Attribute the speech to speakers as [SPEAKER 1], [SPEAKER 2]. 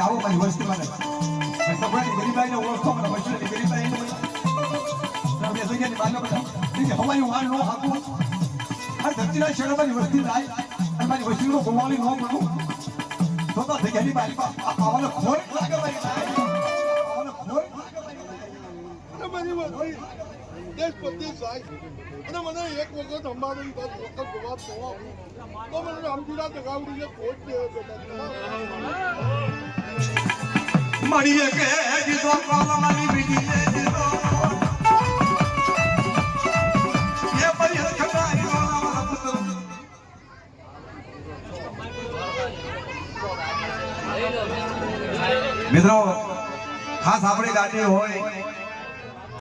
[SPEAKER 1] આવો મારી વસ્તીમાં મેં સપડાની ગરીબાઈને ઓળખો મને વસ્તુની ગરીબાઈને તમે જગ્યાની બાજુ બધા હવાયું હાલ નો હાકું આ ધરતીના શરણમાં વસ્તી જાય અને મારી વસ્તીનો ગોવાળી ન મળું તો જગ્યાની બાજુમાં આવાનો ખોર લાગે મારી આવાનો ખોર
[SPEAKER 2] મારી દેશ પરદેશ જાય અને મને એક વખત અંબાણી વખત જવાબ તો મને રામજીરા જગાવડી જે ખોટ દે
[SPEAKER 1] મળીએ કે દીધો મારી બીજી દીધો એ પરી ખટાઈ વાળા પુત્ર મિત્રો ખાસ આપણે ગાડી હોય